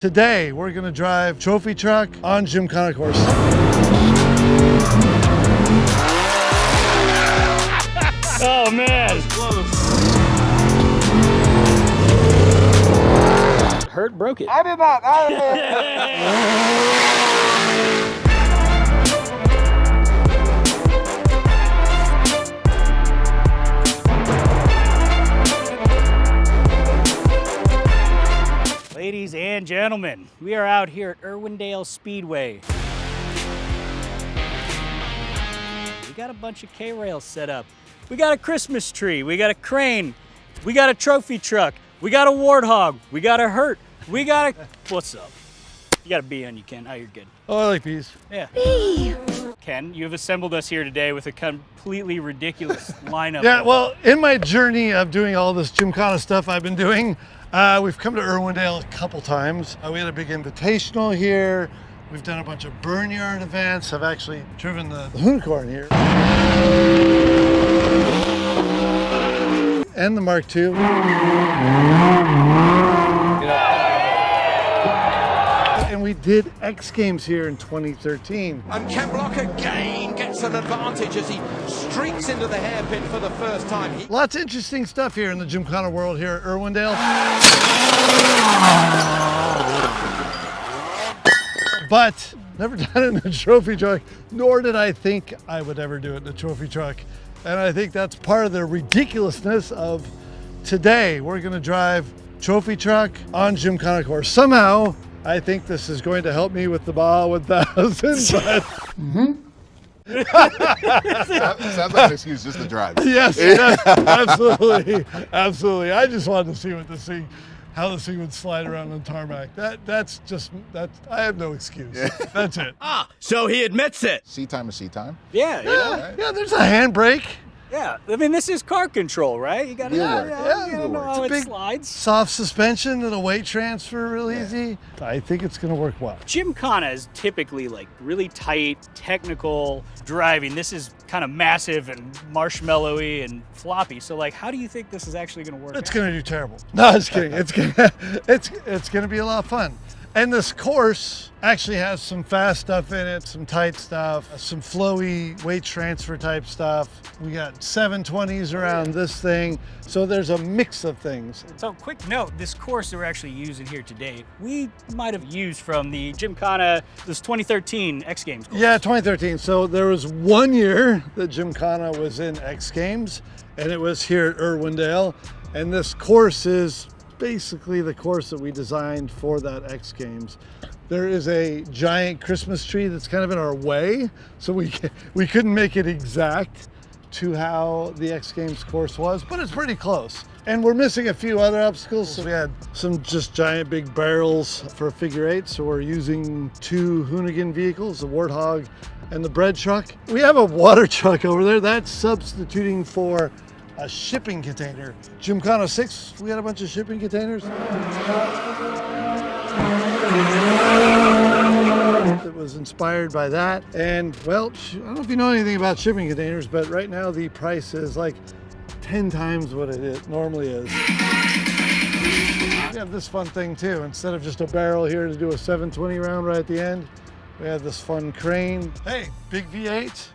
Today, we're gonna drive trophy truck on Gymkhana course. Oh man! Hert broke it. I did not. Ladies and gentlemen, we are out here at Irwindale Speedway. We got a bunch of K-rails set up. We got a Christmas tree, we got a crane, we got a trophy truck, we got a warthog, we got a Hert, we got a... What's up? You got a bee on you, Ken. Oh, you're good. Oh, I like bees. Yeah. Ken, you've assembled us here today with a completely ridiculous lineup. Yeah, well, in my journey of doing all this Gymkhana stuff I've been doing, we've come to Irwindale a couple times. We had a big invitational here. We've done a bunch of burn yard events. I've actually driven the Hoonigan here. And the Mark II. And we did X Games here in 2013. And Ken Block again gets an advantage as he streaks into the hairpin for the first time. Lots of interesting stuff here in the Gymkhana world here at Irwindale. But never done it in a trophy truck, nor did I think I would ever do it in a trophy truck. And I think that's part of the ridiculousness of today. We're gonna drive trophy truck on Gymkhana course. Somehow, I think this is going to help me with the Baja 1000, but... Sounds like an excuse just to drive. Yes, yes, absolutely, absolutely. I just wanted to see what this thing, how this thing would slide around on tarmac. That's I have no excuse. That's it. So he admits it. Seat time is seat time. Yeah, you know? Right. Yeah, there's a handbrake. Yeah, I mean, this is car control, right? You gotta, Wheel know, work. you gotta know how It's a it big slides. Soft suspension and a weight transfer real easy. I think it's gonna work well. Gymkhana is typically like really tight, technical driving. This is kind of massive and marshmallowy and floppy. So like, how do you think this is actually gonna work? It's gonna do terrible. No, just kidding. It's gonna be a lot of fun. And this course actually has some fast stuff in it, some tight stuff, some flowy weight transfer type stuff. We got 720s around this thing. So there's a mix of things. So quick note, this course that we're actually using here today, we might have used from the Gymkhana, this 2013 X Games course. Yeah, 2013. So there was 1 year that Gymkhana was in X Games, and it was here at Irwindale. And this course is basically the course that we designed for that X Games. There is a giant Christmas tree that's kind of in our way, so we couldn't make it exact to how the X Games course was, but it's pretty close. And we're missing a few other obstacles. So we had some just giant big barrels for a figure eight, so we're using 2 Hoonigan vehicles, the Warthog and the bread truck. We have a water truck over there that's substituting for a shipping container. Gymkhana 6, we had a bunch of shipping containers. It was inspired by that. And well, I don't know if you know anything about shipping containers, but right now the price is like 10 times what it normally is. We have this fun thing too. Instead of just a barrel here to do a 720 round right at the end, we have this fun crane. Hey, big V8.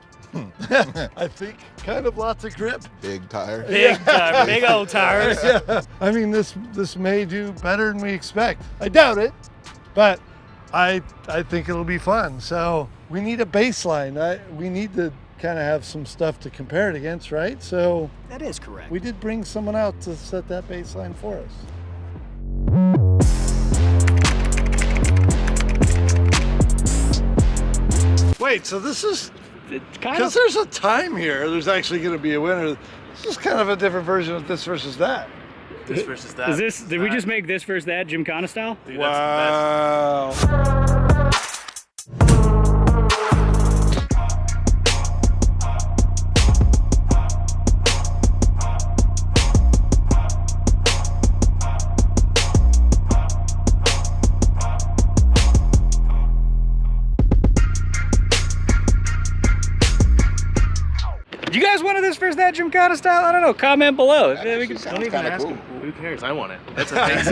I think kind of lots of grip. Big tire. Big tire, big old tires. Yeah. I mean, this may do better than we expect. I doubt it, but I think it'll be fun. So we need a baseline. We need to kind of have some stuff to compare it against, right? So That is correct. we did bring someone out to set that baseline for us. Wait, so this is, It's kind because of, there's a time here, there's actually going to be a winner. This is kind of a different version of this versus that. This versus that. is this, did we just make this versus that Gymkhana style? Dude, Wow. Do you guys want this versus that Gymkhana style? I don't know. Comment below. We can, Sounds kinda cool. Who cares? I want it. That's a thing.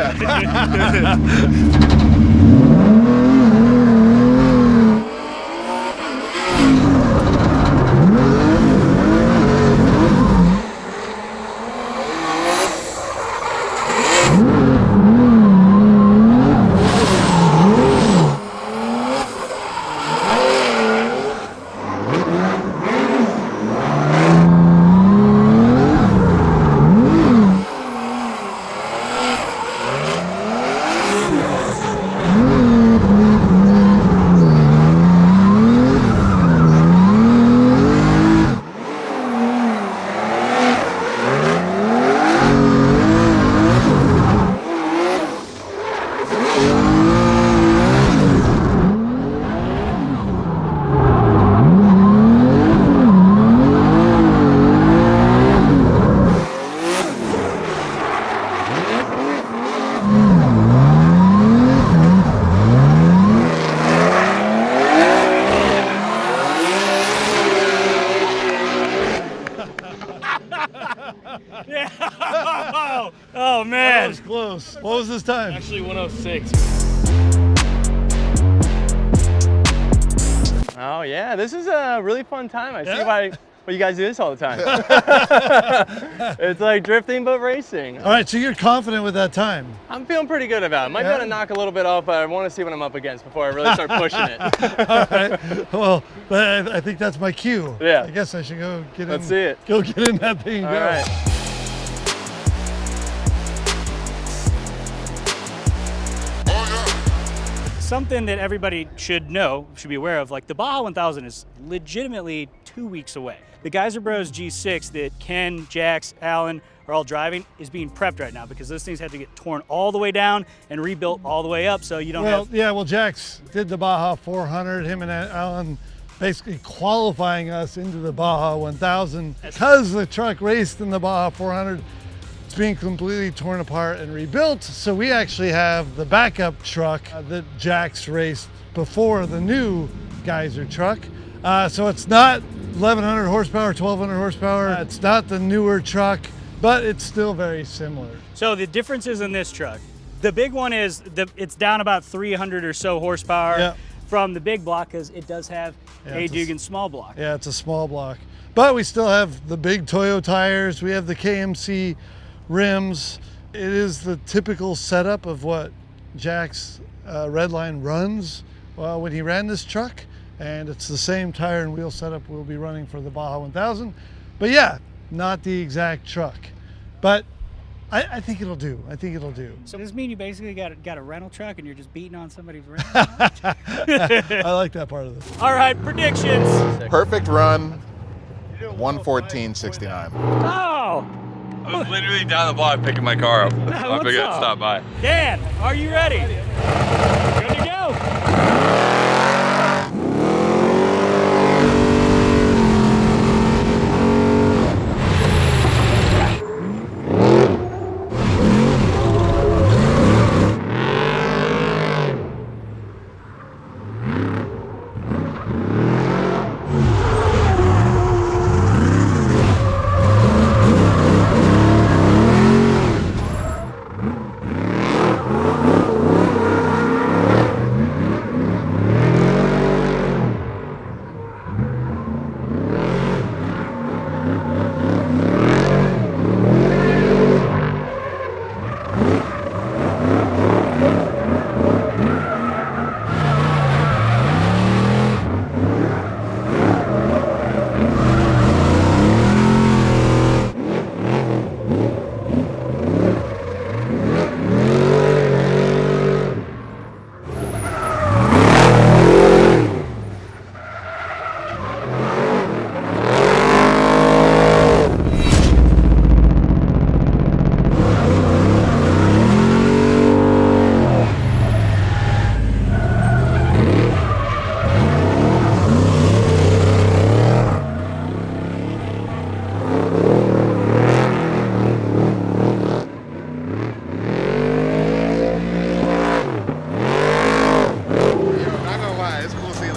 time? Actually 106. Oh yeah, this is a really fun time. I see Yeah? why you guys do this all the time. It's like drifting but racing. All right, so you're confident with that time? I'm feeling pretty good about it. Might be Yeah? able to knock a little bit off, but I want to see what I'm up against before I really start pushing it. All right. Well, but I think that's my cue. Yeah. I guess I should go get in. Let's see it. Go get in that thing and All go. right. Something that everybody should know, should be aware of, like the Baja 1000 is legitimately 2 weeks away. The Geiser Bros G6 that Ken, Jax, Alan are all driving is being prepped right now because those things have to get torn all the way down and rebuilt all the way up so you don't Well, have... yeah, well, Jax did the Baja 400, him and Alan basically qualifying us into the Baja 1000. Because the truck raced in the Baja 400, it's being completely torn apart and rebuilt. So we actually have the backup truck that Jax raced before the new Geiser truck. So it's not 1,100 horsepower, 1,200 horsepower. It's not the newer truck, but it's still very similar. So the differences in this truck, the big one is it's down about 300 or so horsepower Yeah. from the big block because it does have a it's a Dugan small block. Yeah, it's a small block. But we still have the big Toyo tires. We have the KMC rims. It is the typical setup of what Jack's Redline runs when he ran this truck. And it's the same tire and wheel setup we'll be running for the Baja 1000. But yeah, not the exact truck. But I think it'll do. I think it'll do. So does this mean you basically got a rental truck and you're just beating on somebody's rental? I like that part of this. All right, predictions. Perfect run, 114.69. Oh, I was literally down the block picking my car up. I what's figured up? I'd stop by. Dan, are you ready? Good to go.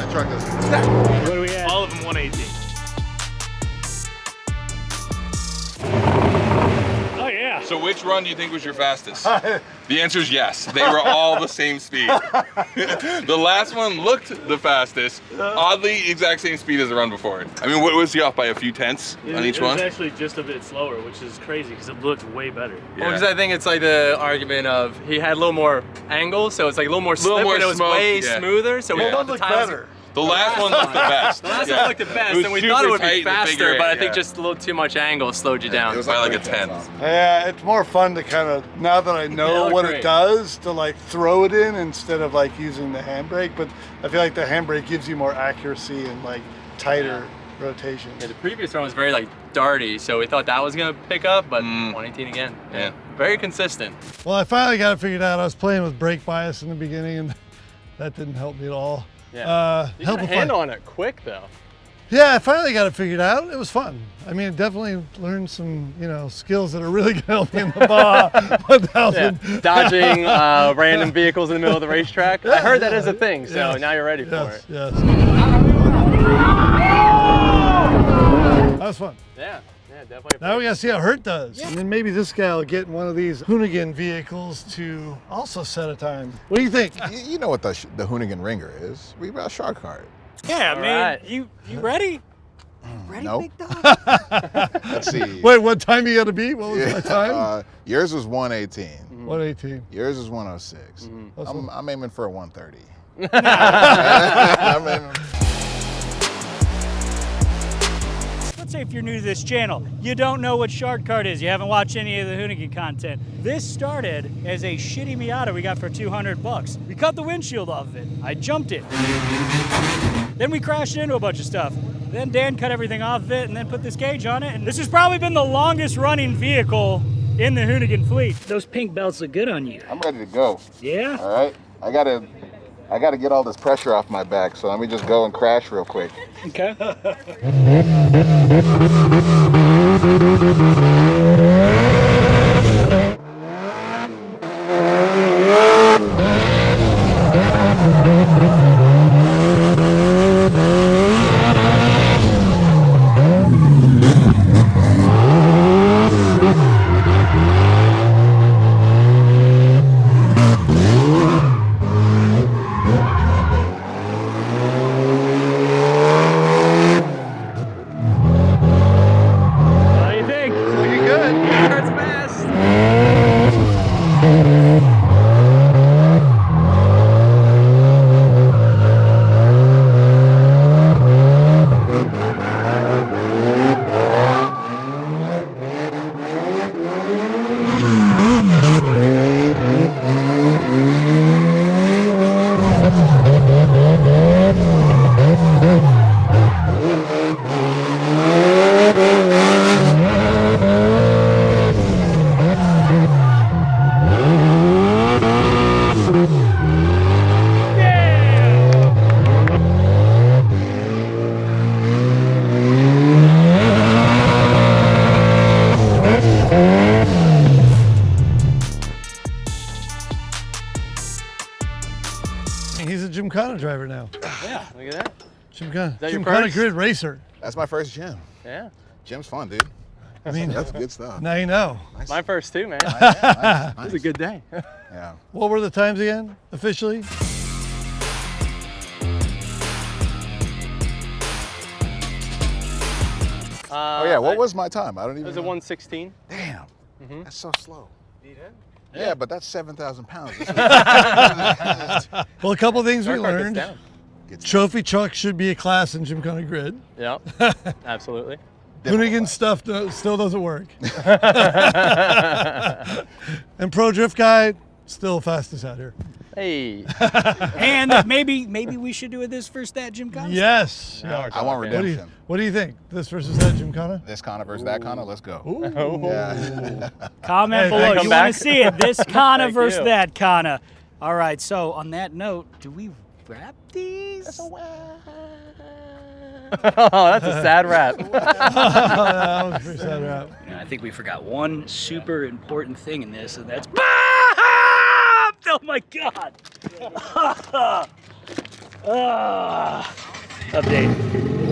What do we have? All of them 118. Oh yeah. So which run do you think was your fastest? The answer is yes. They were all the same speed. The last one looked the fastest. Oddly, exact same speed as the run before it. I mean, what was he off by a few tenths on each one? It was actually just a bit slower, which is crazy because it looked way better. Well, because I think it's like the argument of he had a little more angle, so it's like a little more slip, more and it was smoke, way yeah. smoother. So we Yeah. thought the times better. The last one looked the best. The last Yeah. one looked the best, was and we thought it would super be tight and faster, figure but I eight, think yeah. just a little too much angle slowed you down. It was like a 10. Yeah, it's more fun to kind of, now that I know what great. it does, to like throw it in instead of like using the handbrake. But I feel like the handbrake gives you more accuracy and like tighter rotation. Yeah, the previous one was very like darty, so we thought that was gonna pick up, but 118 again. Yeah. Very consistent. Well, I finally got it figured out. I was playing with brake bias in the beginning and that didn't help me at all. Yeah. You got a Helpify- handle on it quick though. Yeah, I finally got it figured out. It was fun. I mean, definitely learned some, skills that are really gonna help me in the Baja 1000. Yeah. Dodging random vehicles in the middle of the racetrack. I heard that is a thing, so Yes. now you're ready for it. Yes. That was fun. Yeah, definitely. Now we gotta see how Hert does. And then maybe this guy will get in one of these Hoonigan vehicles to also set a time. What do you think? You know what the Hoonigan ringer is. We got Shart Kart. Yeah, All man. right. You ready? Ready, Nope. big dog? Let's see. Wait, what time you gotta be? What was my time? Yours was 118. 118. Yours is 106. I'm aiming for a 130. I'm aiming. Let's say if you're new to this channel, you don't know what Shart Kart is, you haven't watched any of the Hoonigan content. This started as a shitty Miata we got for $200. We cut the windshield off of it. I jumped it. Then we crashed into a bunch of stuff. Then Dan cut everything off of it and then put this cage on it. And this has probably been the longest running vehicle in the Hoonigan fleet. Those pink belts look good on you. I'm ready to go. Yeah? All right. I gotta get all this pressure off my back. So let me just go and crash real quick. Okay. What do you think? Looking good. Hertz fast. He's a Gymkhana driver now. Yeah, look at that. Gymkhana, that your Gymkhana first? Grid racer. That's my first gym. Yeah. Gym's fun, dude. I mean, That's good stuff. now you know. Nice. My first too, man. Nice. It was a good day. Yeah. What were the times again, officially? Oh yeah. What was my time? I don't even. It was a know. 116. Damn. That's so slow. Yeah. Yeah, but that's 7,000 pounds. Well, a couple things we Shart Kart gets learned. down. Trophy truck should be a class in Gymkhana Grid. Yep. Absolutely. Hoonigan stuff still doesn't work. And Pro Drift Guy, still fastest out here. Hey. And maybe we should do this for that Gymkhana. Yes. Now we're I want talking. redemption. What do you think? This versus that Gymkhana? This Kana versus that Kana. Let's go. Oh. Yeah. Comment Hey, below. thank You you. want Back. to see it? This Kana Thank versus you. that Kana. All right. So on that note, do we wrap these? Oh, that's a sad rap. That was a pretty sad rap. I think we forgot one super important thing in this, and that's oh my god! Update.